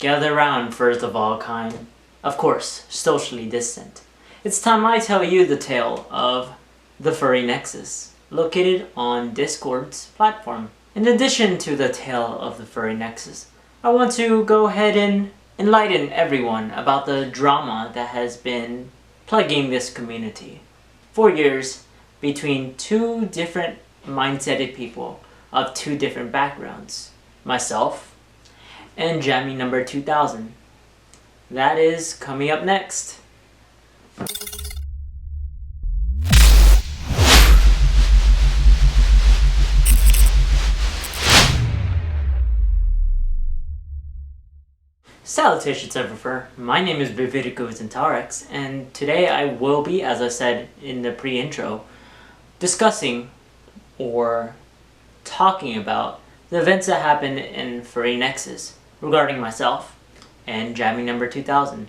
Gather round, furs of all kind, of course, socially distant. It's time I tell you the tale of the Furry Nexus, located on Discord's platform. In addition to the tale of the Furry Nexus, I want to go ahead and enlighten everyone about the drama that has been plaguing this community for years between two different mindseted people of two different backgrounds. Myself and Jammy number 2000. That is coming up next. Salutations everyone, my name is Beviraku Xentarex, and today I will be, as I said in the pre-intro, discussing or talking about the events that happened in Furry Nexus regarding myself and Jammy number 2000.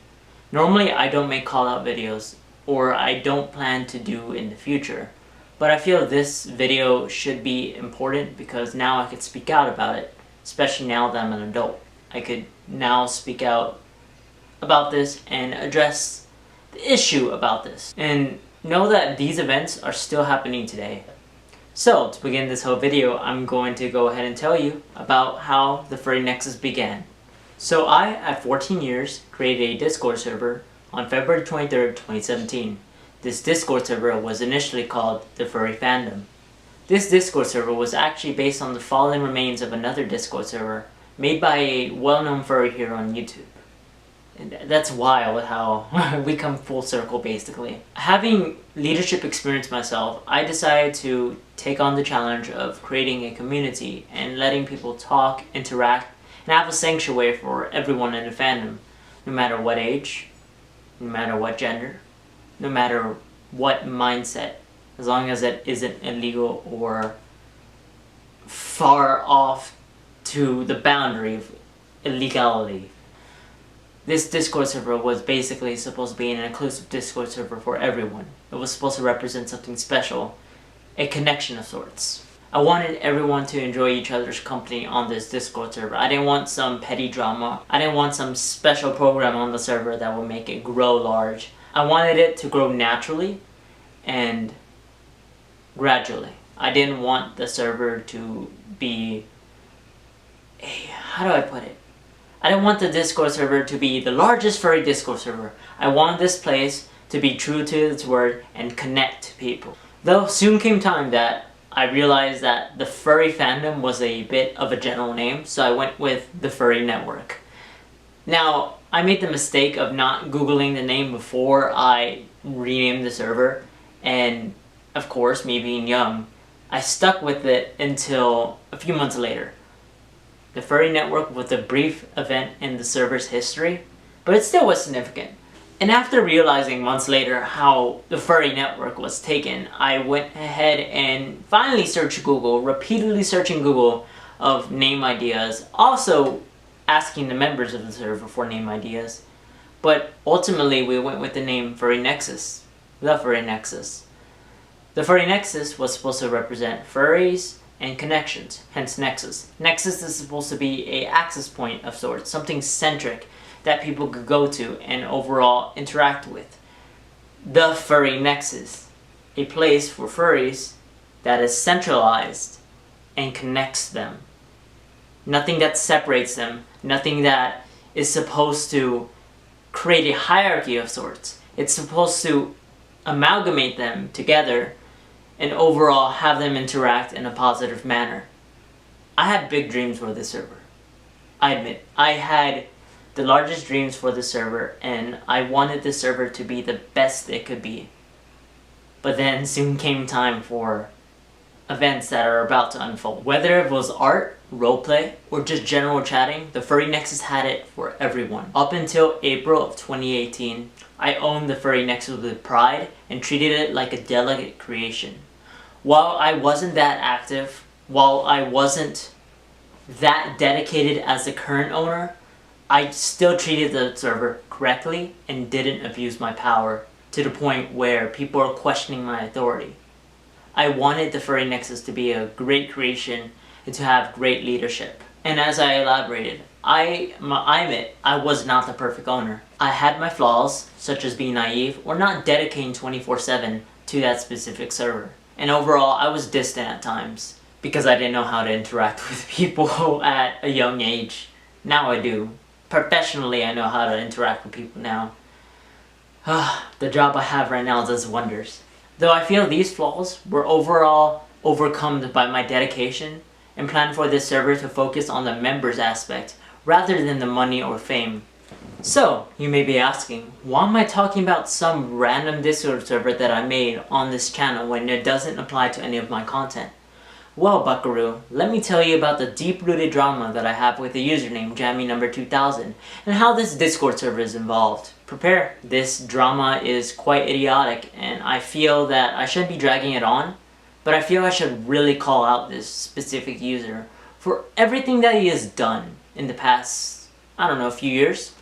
Normally I don't make call-out videos, or I don't plan to do in the future, but I feel this video should be important because now I could speak out about it, especially now that I'm an adult. I could now speak out about this and address the issue about this, and know that these events are still happening today. So, to begin this whole video, I'm going to go ahead and tell you about how the Furry Nexus began. So I, at 14 years, created a Discord server on February 23rd, 2017. This Discord server was initially called the Furry Fandom. This Discord server was actually based on the fallen remains of another Discord server made by a well-known furry here on YouTube. And that's wild how we come full circle basically. Having leadership experience myself, I decided to take on the challenge of creating a community and letting people talk, interact, and have a sanctuary for everyone in the fandom, no matter what age, no matter what gender, no matter what mindset, as long as it isn't illegal or far off to the boundary of illegality. This Discord server was basically supposed to be an inclusive Discord server for everyone. It was supposed to represent something special, a connection of sorts. I wanted everyone to enjoy each other's company on this Discord server. I didn't want some petty drama. I didn't want some special program on the server that would make it grow large. I wanted it to grow naturally and gradually. I didn't want the server to be how do I put it? I didn't want the Discord server to be the largest furry Discord server. I wanted this place to be true to its word and connect to people. Though soon came time that I realized that the Furry Fandom was a bit of a general name, so I went with the Furry Network. Now, I made the mistake of not Googling the name before I renamed the server, and of course, me being young, I stuck with it until a few months later. The Furry Network was a brief event in the server's history, but it still was significant. And after realizing months later how the Furry Network was taken, I went ahead and finally searched Google, repeatedly searching Google of name ideas, also asking the members of the server for name ideas. But ultimately we went with the name Furry Nexus, the Furry Nexus. The Furry Nexus was supposed to represent furries and connections, hence Nexus. Nexus is supposed to be an access point of sorts, something centric that people could go to and overall interact with. The Furry Nexus, a place for furries that is centralized and connects them. Nothing that separates them, nothing that is supposed to create a hierarchy of sorts. It's supposed to amalgamate them together and overall have them interact in a positive manner. I had big dreams for this server. I admit, I had the largest dreams for the server, and I wanted the server to be the best it could be. But then soon came time for events that are about to unfold. Whether it was art, roleplay, or just general chatting, the Furry Nexus had it for everyone. Up until April of 2018, I owned the Furry Nexus with pride and treated it like a delicate creation. While I wasn't that active, while I wasn't that dedicated as the current owner, I still treated the server correctly and didn't abuse my power to the point where people are questioning my authority. I wanted the Furry Nexus to be a great creation and to have great leadership. And as I elaborated, I admit I was not the perfect owner. I had my flaws, such as being naive or not dedicating 24/7 to that specific server. And overall, I was distant at times because I didn't know how to interact with people at a young age. Now I do. Professionally, I know how to interact with people now. The job I have right now does wonders. Though I feel these flaws were overall overcome by my dedication and plan for this server to focus on the members aspect rather than the money or fame. So, you may be asking, why am I talking about some random Discord server that I made on this channel when it doesn't apply to any of my content? Well, buckaroo, let me tell you about the deep-rooted drama that I have with the username Jammy number 2000 and how this Discord server is involved. Prepare. This drama is quite idiotic and I feel that I shouldn't be dragging it on, but I feel I should really call out this specific user for everything that he has done in the past, I don't know, a few years.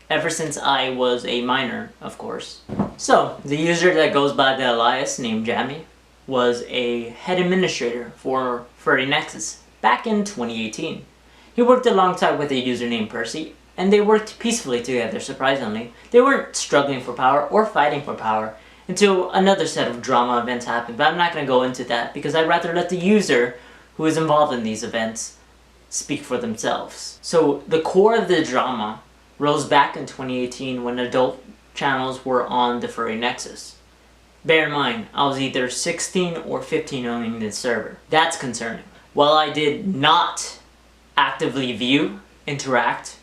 Ever since I was a minor, of course. So, the user that goes by the alias named Jammy was a head administrator for Furry Nexus back in 2018. He worked alongside with a user named Percy, and they worked peacefully together, surprisingly. They weren't struggling for power or fighting for power until another set of drama events happened, but I'm not going to go into that because I'd rather let the user who is involved in these events speak for themselves. So the core of the drama rose back in 2018 when adult channels were on the Furry Nexus. Bear in mind, I was either 16 or 15 owning this server. That's concerning. While I did not actively view, interact,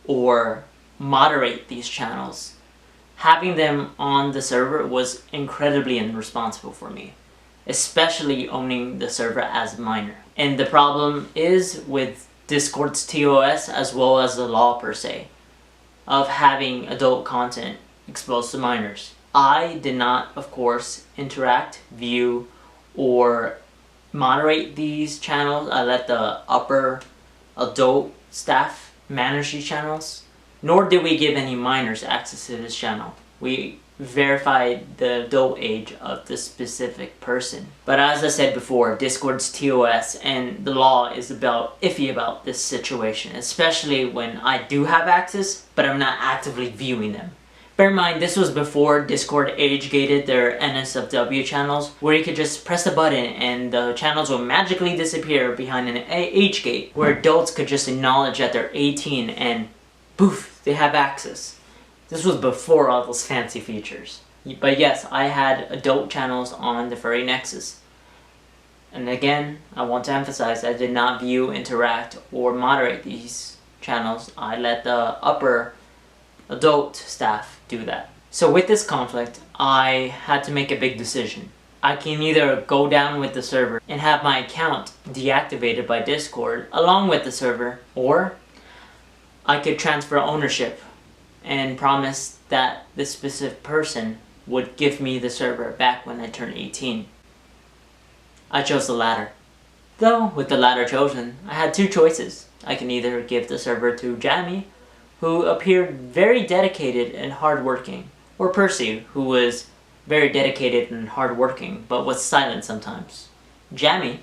or moderate these channels, having them on the server was incredibly irresponsible for me, especially owning the server as a minor. And the problem is with Discord's TOS as well as the law per se, of having adult content exposed to minors. I did not, of course, interact, view, or moderate these channels. I let the upper adult staff manage these channels, nor did we give any minors access to this channel. We verified the adult age of the specific person. But as I said before, Discord's TOS and the law is iffy about this situation, especially when I do have access, but I'm not actively viewing them. Bear in mind, this was before Discord age-gated their NSFW channels, where you could just press a button and the channels will magically disappear behind an age gate, where adults could just acknowledge that they're 18 and poof, they have access. This was before all those fancy features. But yes, I had adult channels on the Furry Nexus. And again, I want to emphasize I did not view, interact, or moderate these channels. I let the upper adult staff do that. So with this conflict, I had to make a big decision. I can either go down with the server and have my account deactivated by Discord along with the server, or I could transfer ownership and promise that this specific person would give me the server back when I turn 18. I chose the latter. Though, with the latter chosen, I had two choices. I can either give the server to Jammy, who appeared very dedicated and hardworking, or Percy, who was very dedicated and hardworking, but was silent sometimes. Jammy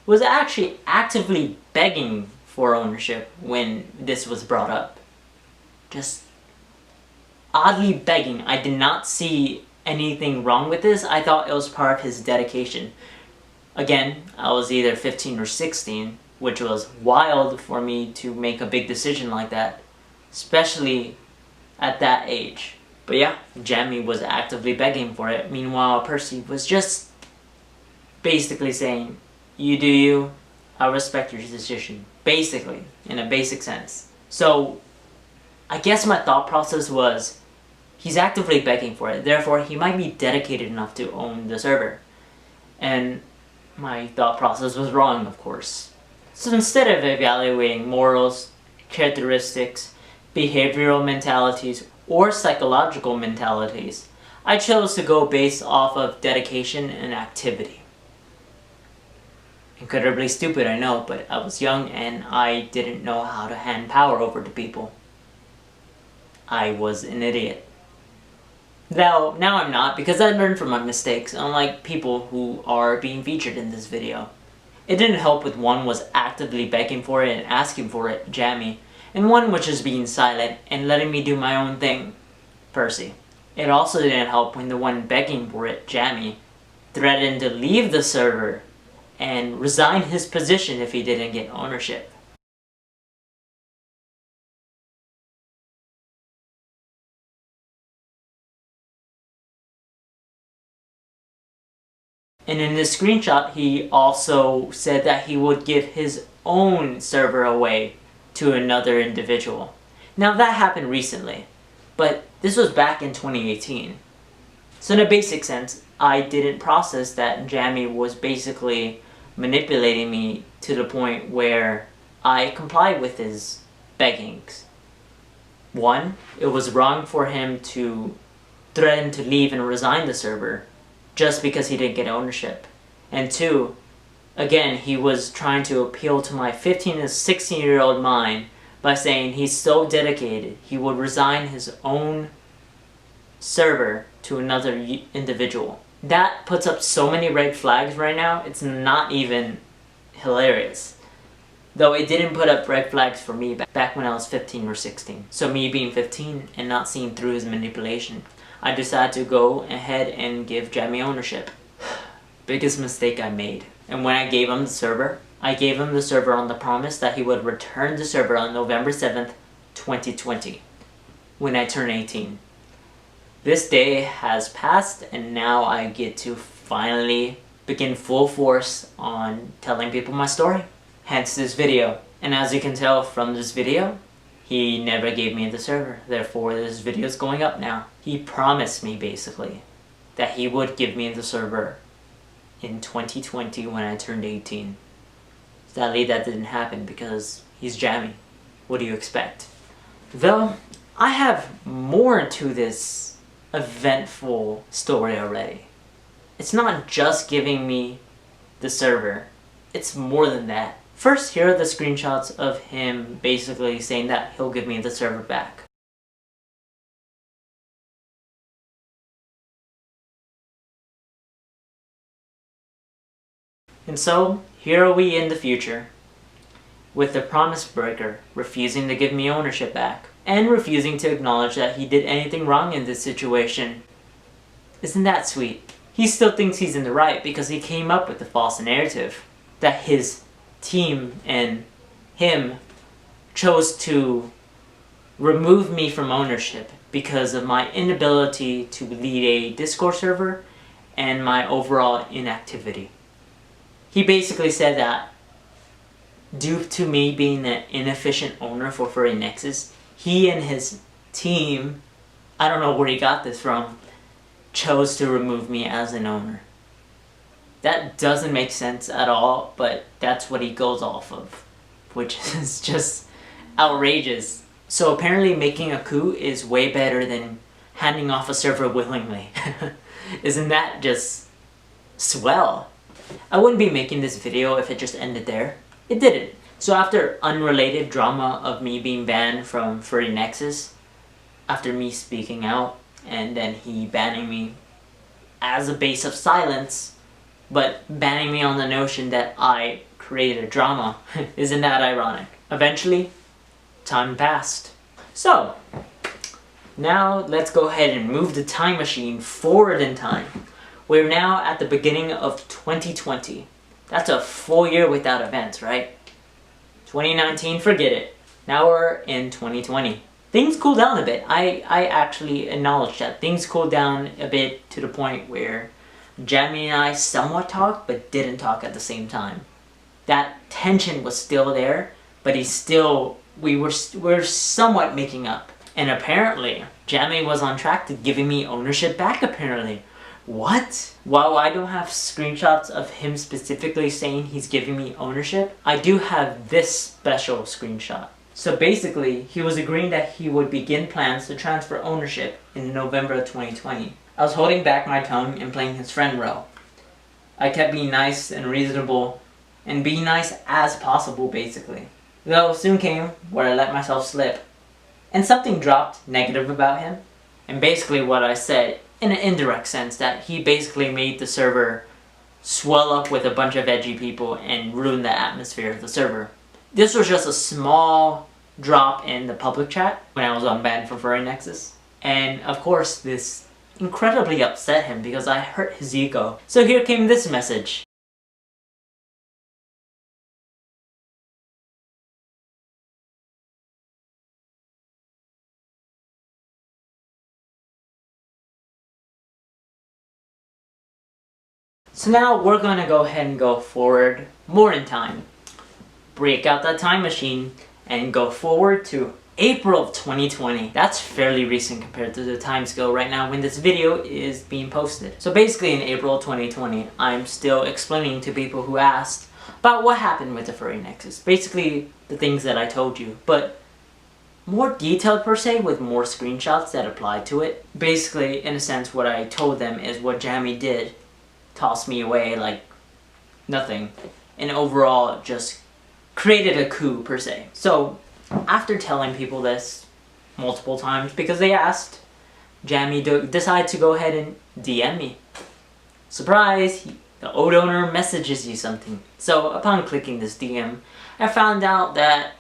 was actually actively begging for ownership when this was brought up. Just oddly begging. I did not see anything wrong with this. I thought it was part of his dedication. Again, I was either 15 or 16, which was wild for me to make a big decision like that, especially at that age. But yeah, Jammy was actively begging for it. Meanwhile, Percy was just basically saying, you do you, I respect your decision. Basically, in a basic sense. So, I guess my thought process was, he's actively begging for it, therefore he might be dedicated enough to own the server. And my thought process was wrong, of course. So instead of evaluating morals, characteristics, behavioral mentalities, or psychological mentalities, I chose to go based off of dedication and activity. Incredibly stupid, I know, but I was young and I didn't know how to hand power over to people. I was an idiot. Now I'm not, because I learned from my mistakes, unlike people who are being featured in this video. It didn't help with one was actively begging for it and asking for it, Jammy, and one was just being silent and letting me do my own thing, Percy. It also didn't help when the one begging for it, Jammy, threatened to leave the server and resign his position if he didn't get ownership. And in this screenshot, he also said that he would give his own server away to another individual. Now that happened recently, but this was back in 2018. So in a basic sense, I didn't process that Jammy was basically manipulating me to the point where I complied with his beggings. One, it was wrong for him to threaten to leave and resign the server just because he didn't get ownership. And two, again, he was trying to appeal to my 15 and 16-year-old mind by saying he's so dedicated he would resign his own server to another individual. That puts up so many red flags right now, it's not even hilarious. Though it didn't put up red flags for me back when I was 15 or 16. So me being 15 and not seeing through his manipulation, I decided to go ahead and give Jammy ownership. Biggest mistake I made. And when I gave him the server, I gave him the server on the promise that he would return the server on November 7th, 2020, when I turn 18. This day has passed and now I get to finally begin full force on telling people my story. Hence this video. And as you can tell from this video, he never gave me the server, therefore this video is going up now. He promised me basically that he would give me the server in 2020 when I turned 18. Sadly that didn't happen because he's Jammy. What do you expect? Though, I have more to this eventful story already. It's not just giving me the server, it's more than that. First, here are the screenshots of him basically saying that he'll give me the server back. And so, here are we in the future, with the promise breaker refusing to give me ownership back, and refusing to acknowledge that he did anything wrong in this situation. Isn't that sweet? He still thinks he's in the right because he came up with the false narrative that his team and him chose to remove me from ownership because of my inability to lead a Discord server and my overall inactivity. He basically said that due to me being an inefficient owner for Furry Nexus, he and his team, I don't know where he got this from, chose to remove me as an owner. That doesn't make sense at all, but that's what he goes off of, which is just outrageous. So apparently making a coup is way better than handing off a server willingly. Isn't that just swell? I wouldn't be making this video if it just ended there. It didn't. So after unrelated drama of me being banned from Furry Nexus, after me speaking out, and then he banning me as a base of silence, but banning me on the notion that I created a drama. Isn't that ironic? Eventually, time passed. So, now let's go ahead and move the time machine forward in time. We're now at the beginning of 2020. That's a full year without events, right? 2019, forget it. Now we're in 2020. Things cooled down a bit. I actually acknowledge that. Things cooled down a bit to the point where Jammy and I somewhat talked, but didn't talk at the same time. That tension was still there, but we were somewhat making up. And apparently, Jammy was on track to giving me ownership back apparently. What? While I don't have screenshots of him specifically saying he's giving me ownership, I do have this special screenshot. So basically, he was agreeing that he would begin plans to transfer ownership in November of 2020. I was holding back my tongue and playing his friend role. I kept being nice and reasonable, and being nice as possible basically. Though soon came where I let myself slip, and something dropped negative about him, and basically what I said in an indirect sense that he basically made the server swell up with a bunch of edgy people and ruin the atmosphere of the server. This was just a small drop in the public chat when I was unbanned for Furry Nexus. And of course this incredibly upset him because I hurt his ego. So here came this message. So now we're gonna go ahead and go forward more in time. Break out that time machine and go forward to April of 2020. That's fairly recent compared to the time scale right now when this video is being posted. So basically in April 2020, I'm still explaining to people who asked about what happened with the Furry Nexus. Basically the things that I told you, but more detailed per se with more screenshots that apply to it. Basically, in a sense, what I told them is what Jammy did. Tossed me away like nothing, and overall just created a coup per se. So after telling people this multiple times because they asked, Jammy decided to go ahead and DM me. Surprise! The old owner messages you something. So upon clicking this DM, I found out that,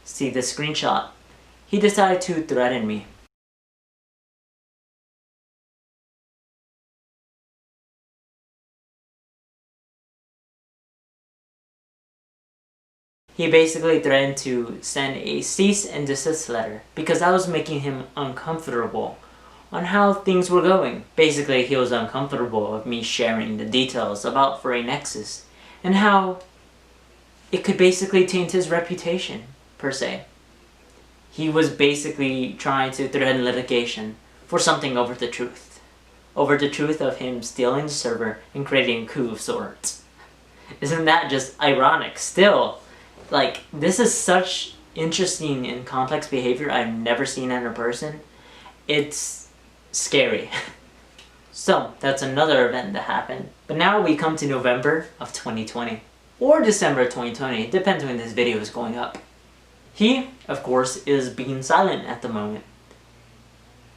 see the screenshot, he decided to threaten me. He basically threatened to send a cease and desist letter because I was making him uncomfortable on how things were going. Basically, he was uncomfortable with me sharing the details about Furry Nexus and how it could basically taint his reputation, per se. He was basically trying to threaten litigation for something over the truth. Over the truth of him stealing the server and creating a coup of sorts. Isn't that just ironic still? Like, this is such interesting and complex behavior I've never seen in a person. It's scary. So, that's another event that happened. But now we come to November of 2020. Or December 2020, depends when this video is going up. He, of course, is being silent at the moment.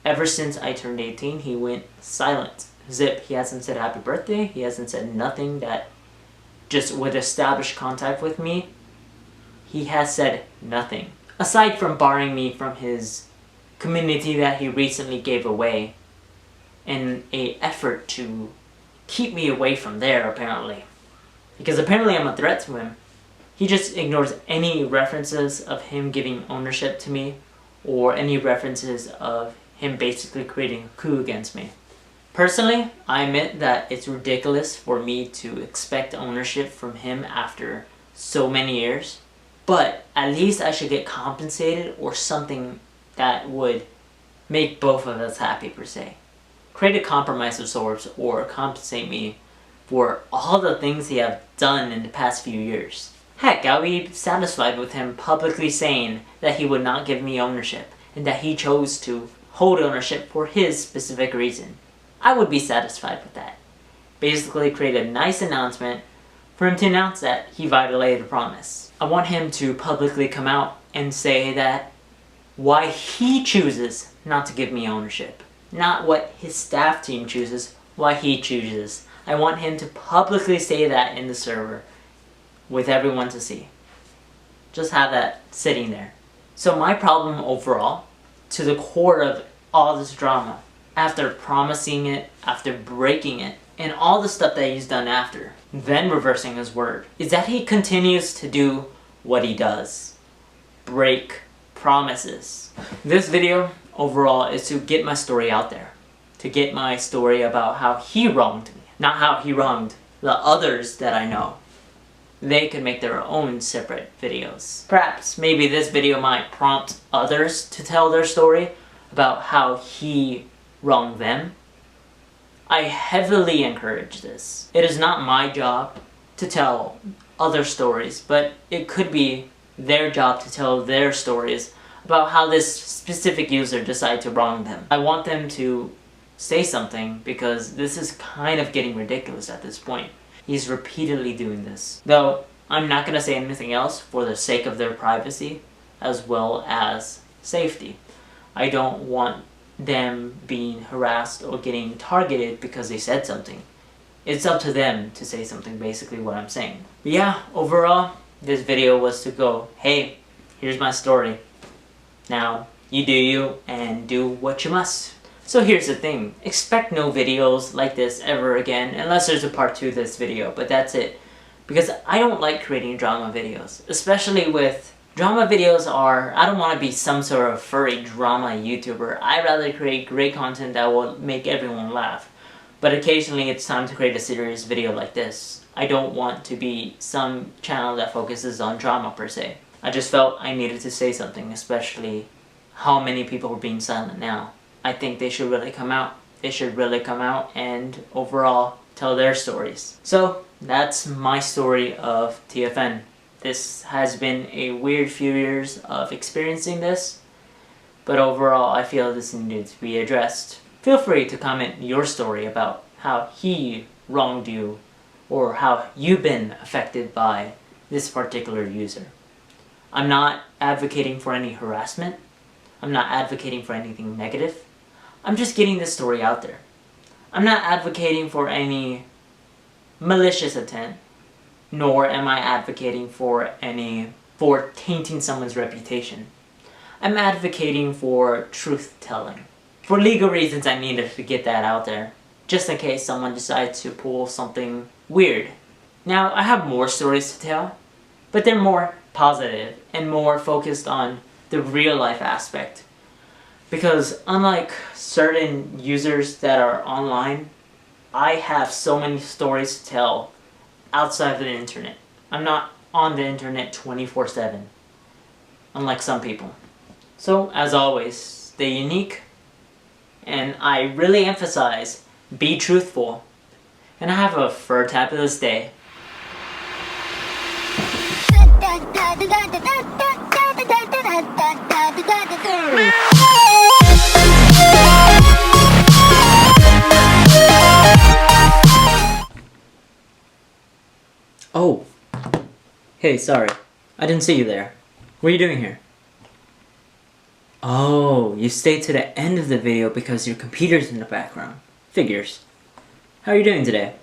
Ever since I turned 18, he went silent. Zip, he hasn't said happy birthday, he hasn't said nothing that just would establish contact with me. He has said nothing. Aside from barring me from his community that he recently gave away in an effort to keep me away from there, apparently. Because apparently I'm a threat to him. He just ignores any references of him giving ownership to me or any references of him basically creating a coup against me. Personally, I admit that it's ridiculous for me to expect ownership from him after so many years. But at least I should get compensated or something that would make both of us happy per se. Create a compromise of sorts or compensate me for all the things he have done in the past few years. Heck, I would be satisfied with him publicly saying that he would not give me ownership and that he chose to hold ownership for his specific reason. I would be satisfied with that. Basically create a nice announcement for him to announce that he violated a promise. I want him to publicly come out and say that why he chooses not to give me ownership. Not what his staff team chooses, why he chooses. I want him to publicly say that in the server with everyone to see. Just have that sitting there. So my problem overall, to the core of all this drama, after promising it, after breaking it, and all the stuff that he's done after, then reversing his word, is that he continues to do what he does. Break promises. This video, overall, is to get my story out there. To get my story about how he wronged me. Not how he wronged the others that I know. They could make their own separate videos. Perhaps, maybe this video might prompt others to tell their story about how he wronged them. I heavily encourage this. It is not my job to tell other stories, but it could be their job to tell their stories about how this specific user decided to wrong them. I want them to say something because this is kind of getting ridiculous at this point. He's repeatedly doing this. Though, I'm not going to say anything else for the sake of their privacy as well as safety. I don't want them being harassed or getting targeted because they said something. It's up to them to say something, basically what I'm saying. But yeah, overall, this video was to go, hey, here's my story. Now, you do you, and do what you must. So here's the thing, expect no videos like this ever again, unless there's a part 2 of this video, but that's it. Because I don't like creating drama videos, especially with drama videos I don't want to be some sort of furry drama YouTuber. I'd rather create great content that will make everyone laugh. But occasionally it's time to create a serious video like this. I don't want to be some channel that focuses on drama per se. I just felt I needed to say something, especially how many people are being silent now. I think they should really come out. They should really come out and overall tell their stories. So that's my story of TFN. This has been a weird few years of experiencing this, but overall I feel this needed to be addressed. Feel free to comment your story about how he wronged you or how you've been affected by this particular user. I'm not advocating for any harassment. I'm not advocating for anything negative. I'm just getting this story out there. I'm not advocating for any malicious intent, nor am I advocating for tainting someone's reputation. I'm advocating for truth-telling. For legal reasons, I needed to get that out there, just in case someone decides to pull something weird. Now, I have more stories to tell, but they're more positive and more focused on the real-life aspect. Because unlike certain users that are online, I have so many stories to tell outside of the internet. I'm not on the internet 24/7, unlike some people. So, as always, stay unique, and I really emphasize, be truthful, and have a fur-tabulous day. Oh, hey, sorry. I didn't see you there. What are you doing here? Oh, you stayed to the end of the video because your computer's in the background. Figures. How are you doing today?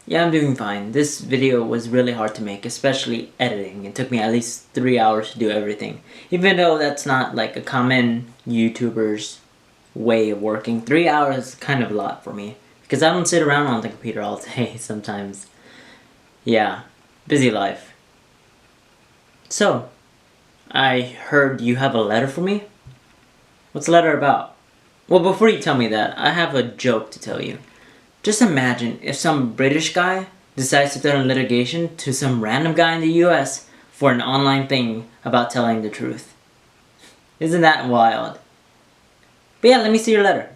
Yeah, I'm doing fine. This video was really hard to make, especially editing. It took me at least 3 hours to do everything. Even though that's not like a common YouTuber's way of working. 3 hours is kind of a lot for me. Because I don't sit around on the computer all day sometimes. Yeah, busy life. So, I heard you have a letter for me? What's the letter about? Well, before you tell me that, I have a joke to tell you. Just imagine if some British guy decides to threaten litigation to some random guy in the US for an online thing about telling the truth. Isn't that wild? But yeah, let me see your letter.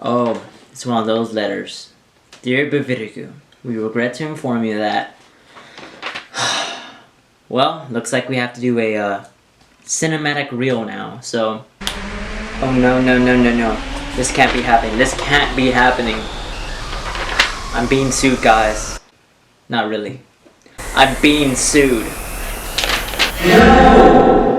Oh, it's one of those letters. Dear Beviraku, we regret to inform you that... well, looks like we have to do a cinematic reel now, so... oh no. This can't be happening. This can't be happening. I'm being sued, guys. Not really. I'm being sued. No!